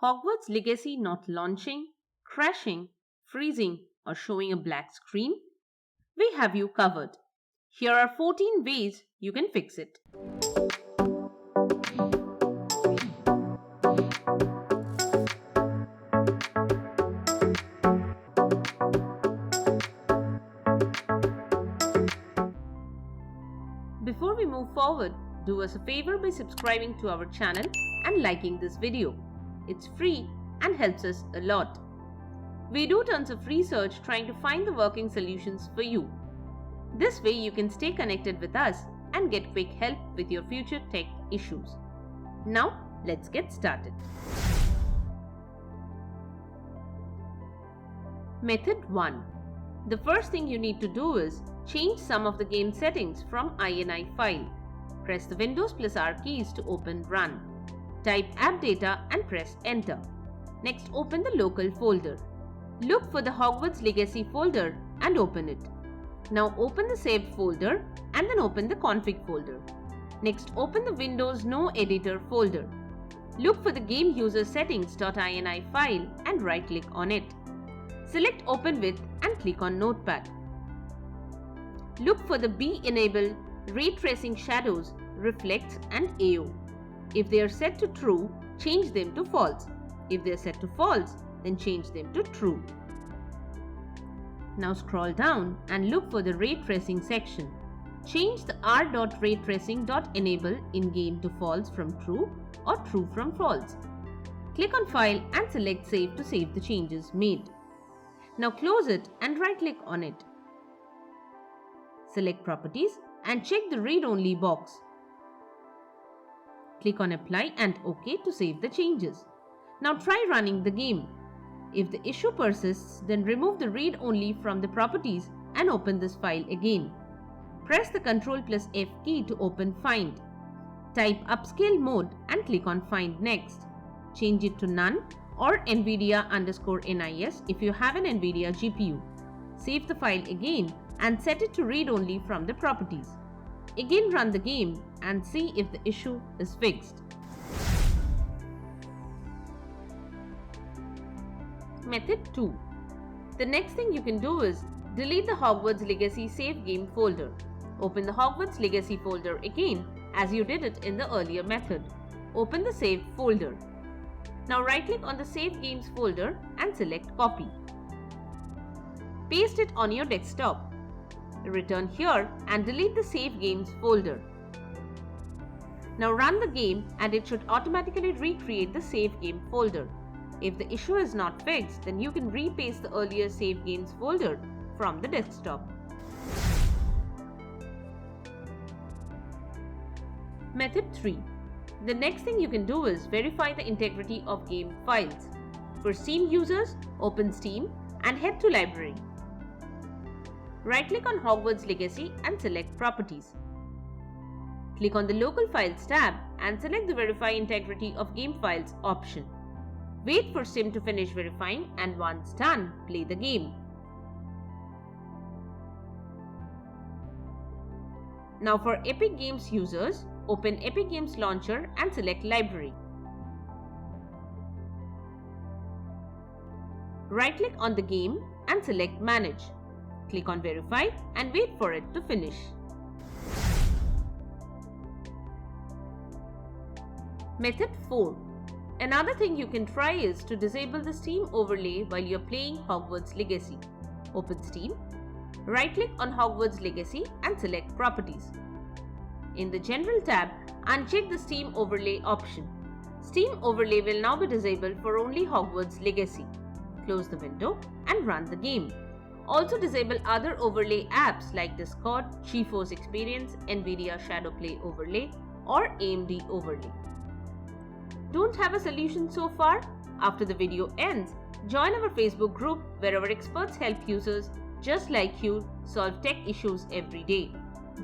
Hogwarts Legacy not launching, crashing, freezing, or showing a black screen? We have you covered. Here are 14 ways you can fix it. Before we move forward, do us a favor by subscribing to our channel and liking this video. It's free and helps us a lot. We do tons of research trying to find the working solutions for you. This way you can stay connected with us and get quick help with your future tech issues. Now, let's get started. Method 1. The first thing you need to do is change some of the game settings from INI file. Press the Windows plus R keys to open Run. Type app data and press Enter. Next, open the local folder. Look for the Hogwarts Legacy folder and open it. Now open the saved folder and then open the config folder. Next, open the Windows No Editor folder. Look for the game user settings.ini file and right click on it. Select Open With and click on Notepad. Look for the Be Enable Ray Tracing Shadows, Reflects and AO. If they are set to true, change them to false. If they are set to false, then change them to true. Now scroll down and look for the ray tracing section. Change the r.raytracing.enable in game to false from true or true from false. Click on File and select Save to save the changes made. Now close it and right click on it. Select Properties and check the Read Only box. Click on Apply and OK to save the changes. Now try running the game. If the issue persists, then remove the Read Only from the properties and open this file again. Press the Ctrl plus F key to open Find. Type Upscale Mode and click on Find Next. Change it to None or NVIDIA_NIS if you have an NVIDIA GPU. Save the file again and set it to Read Only from the properties. Again run the game and see if the issue is fixed. Method 2. The next thing you can do is delete the Hogwarts Legacy save game folder. Open the Hogwarts Legacy folder again as you did it in the earlier method. Open the saved folder. Now right click on the Save Games folder and select Copy. Paste it on your desktop. Return here and delete the Save Games folder. Now run the game and it should automatically recreate the Save Game folder. If the issue is not fixed, then you can repaste the earlier Save Games folder from the desktop. Method 3. The next thing you can do is verify the integrity of game files. For Steam users, open Steam and head to Library. Right-click on Hogwarts Legacy and select Properties. Click on the Local Files tab and select the Verify Integrity of Game Files option. Wait for Steam to finish verifying and once done, play the game. Now for Epic Games users, open Epic Games Launcher and select Library. Right-click on the game and select Manage. Click on Verify and wait for it to finish. Method 4. Another thing you can try is to disable the Steam overlay while you're playing Hogwarts Legacy. Open Steam, right-click on Hogwarts Legacy and select Properties. In the General tab, uncheck the Steam overlay option. Steam overlay will now be disabled for only Hogwarts Legacy. Close the window and run the game. Also disable other overlay apps like Discord, GeForce Experience, NVIDIA Shadowplay overlay or AMD overlay. Don't have a solution so far? After the video ends, join our Facebook group where our experts help users just like you solve tech issues every day.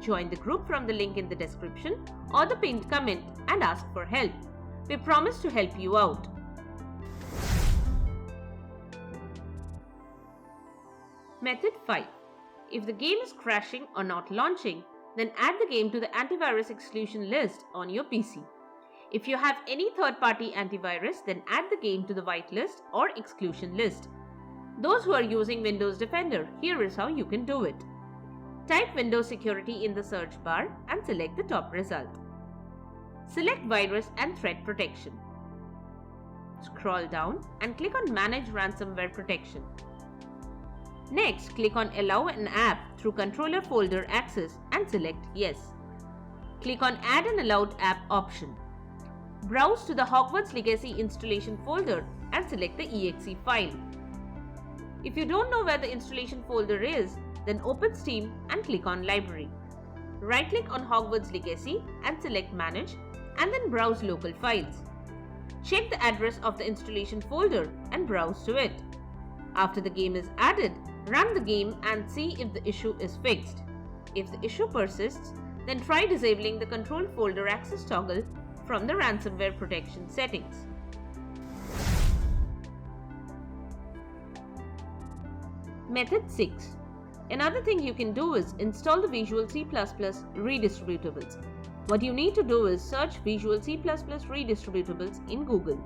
Join the group from the link in the description or the pinned comment and ask for help. We promise to help you out. Method 5. If the game is crashing or not launching, then add the game to the antivirus exclusion list on your PC. If you have any third-party antivirus, then add the game to the whitelist or exclusion list. Those who are using Windows Defender, here is how you can do it. Type Windows Security in the search bar and select the top result. Select Virus and Threat Protection. Scroll down and click on Manage Ransomware Protection. Next, click on Allow an app through controller folder access and select Yes. Click on Add an allowed app option. Browse to the Hogwarts Legacy installation folder and select the exe file. If you don't know where the installation folder is, then open Steam and click on Library. Right-click on Hogwarts Legacy and select Manage and then browse local files. Check the address of the installation folder and browse to it. After the game is added, run the game and see if the issue is fixed. If the issue persists, then try disabling the control folder access toggle from the ransomware protection settings. Method 6. Another thing you can do is install the Visual C++ redistributables. What you need to do is search Visual C++ redistributables in Google.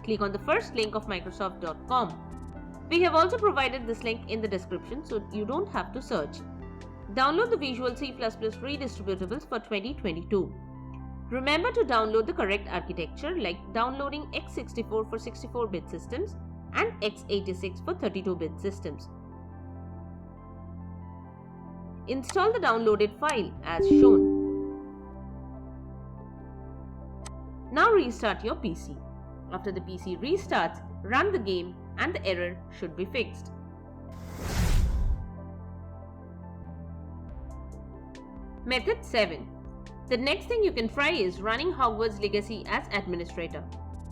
Click on the first link of Microsoft.com. We have also provided this link in the description so you don't have to search. Download the Visual C++ redistributables for 2022. Remember to download the correct architecture, like downloading x64 for 64-bit systems and x86 for 32-bit systems. Install the downloaded file as shown. Now restart your PC. After the PC restarts, run the game and the error should be fixed. Method 7. The next thing you can try is running Hogwarts Legacy as administrator.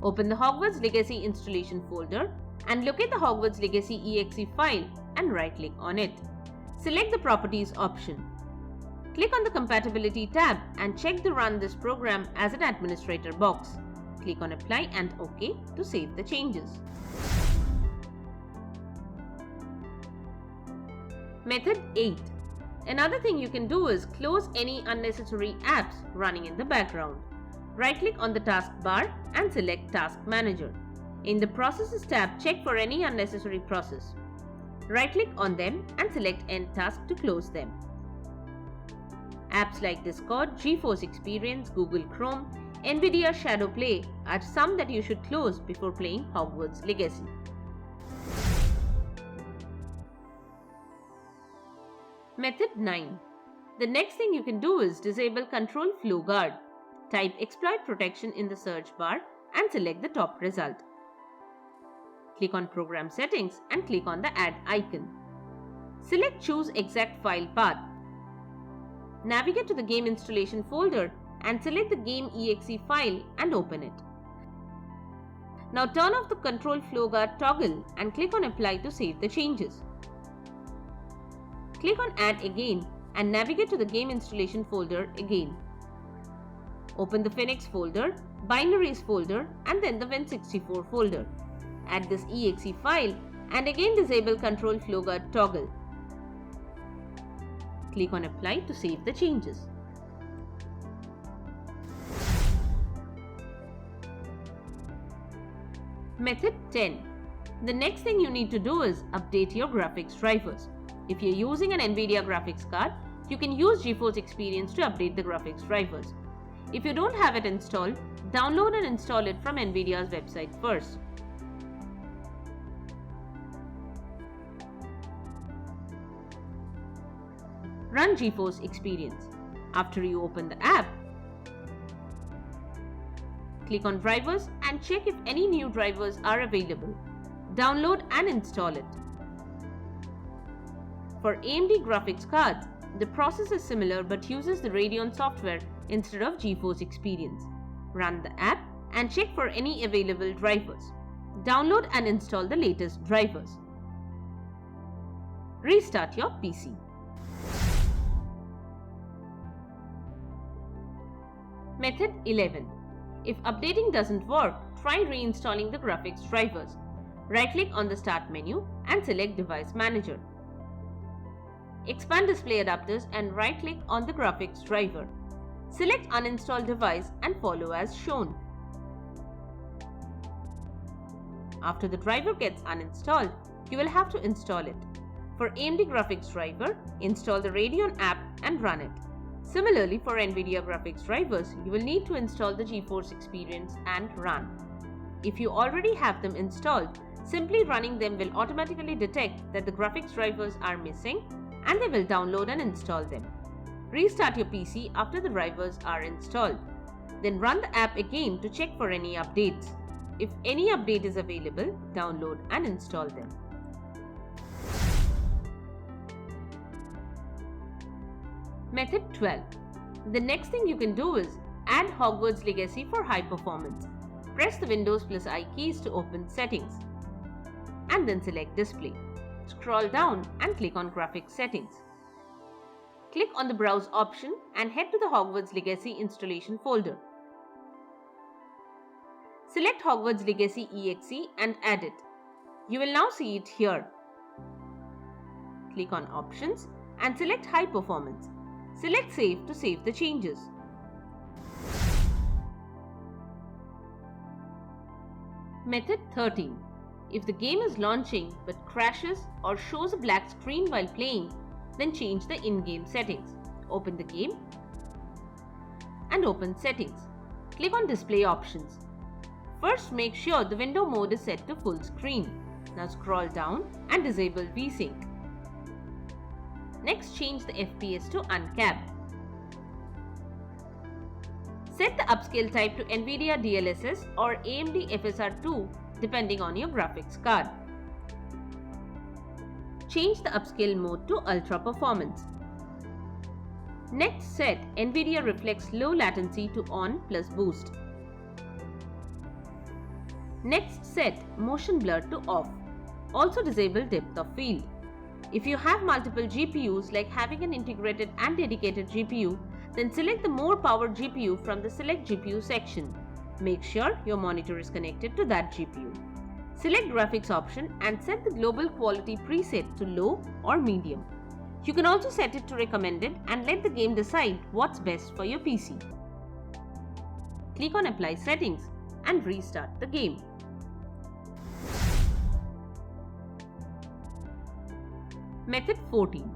Open the Hogwarts Legacy installation folder and locate the Hogwarts Legacy exe file and right-click on it. Select the Properties option. Click on the Compatibility tab and check the Run this program as an administrator box. Click on Apply and OK to save the changes. Method 8. Another thing you can do is close any unnecessary apps running in the background. Right-click on the taskbar and select Task Manager. In the Processes tab, check for any unnecessary process. Right-click on them and select End Task to close them. Apps like Discord, GeForce Experience, Google Chrome, NVIDIA Shadow Play are some that you should close before playing Hogwarts Legacy. Method 9. The next thing you can do is disable Control Flow Guard. Type Exploit Protection in the search bar and select the top result. Click on Program Settings and click on the Add icon. Select Choose Exact File Path. Navigate to the game installation folder and select the game exe file and open it. Now turn off the Control Flow Guard toggle and click on Apply to save the changes. Click on Add again and navigate to the game installation folder again. Open the Phoenix folder, Binaries folder and then the Win64 folder. Add this exe file and again disable Control Flow Guard toggle. Click on Apply to save the changes. Method 10. The next thing you need to do is update your graphics drivers. If you're using an NVIDIA graphics card, you can use GeForce Experience to update the graphics drivers. If you don't have it installed, download and install it from NVIDIA's website first. Run GeForce Experience. After you open the app, click on Drivers and check if any new drivers are available. Download and install it. For AMD graphics cards, the process is similar but uses the Radeon software instead of GeForce Experience. Run the app and check for any available drivers. Download and install the latest drivers. Restart your PC. Method 11. If updating doesn't work, try reinstalling the graphics drivers. Right-click on the Start menu and select Device Manager. Expand Display Adapters and right-click on the graphics driver. Select Uninstall Device and follow as shown. After the driver gets uninstalled, you will have to install it. For AMD graphics driver, install the Radeon app and run it. Similarly, for NVIDIA graphics drivers, you will need to install the GeForce Experience and run. If you already have them installed, simply running them will automatically detect that the graphics drivers are missing and they will download and install them. Restart your PC after the drivers are installed. Then run the app again to check for any updates. If any update is available, download and install them. Method 12. The next thing you can do is add Hogwarts Legacy for high performance. Press the Windows plus I keys to open Settings and then select Display. Scroll down and click on Graphics Settings. Click on the Browse option and head to the Hogwarts Legacy installation folder. Select Hogwarts Legacy EXE and add it. You will now see it here. Click on Options and select High Performance. Select Save to save the changes. Method 13. If the game is launching but crashes or shows a black screen while playing, then change the in-game settings. Open the game and open Settings. Click on Display Options. First, make sure the window mode is set to full screen. Now scroll down and disable VSync. Next, change the FPS to uncapped. Set the upscale type to NVIDIA DLSS or AMD FSR2 depending on your graphics card. Change the upscale mode to Ultra Performance. Next, set NVIDIA Reflex Low Latency to On plus Boost. Next, set Motion Blur to Off. Also disable Depth of Field. If you have multiple GPUs, like having an integrated and dedicated GPU, then select the More Power GPU from the Select GPU section. Make sure your monitor is connected to that GPU. Select Graphics option and set the Global Quality preset to Low or Medium. You can also set it to Recommended and let the game decide what's best for your PC. Click on Apply Settings and restart the game. Method 14.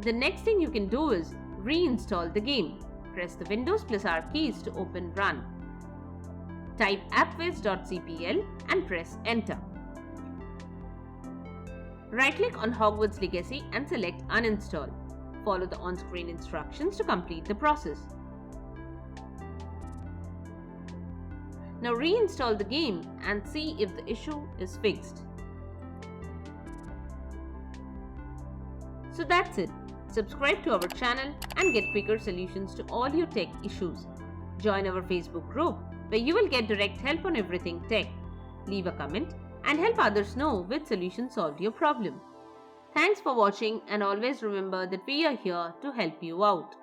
The next thing you can do is reinstall the game. Press the Windows plus R keys to open Run. Type appwiz.cpl and press Enter. Right-click on Hogwarts Legacy and select Uninstall. Follow the on-screen instructions to complete the process. Now reinstall the game and see if the issue is fixed. So that's it. Subscribe to our channel and get quicker solutions to all your tech issues. Join our Facebook group where you will get direct help on everything tech. Leave a comment and help others know which solution solved your problem. Thanks for watching and always remember that we are here to help you out.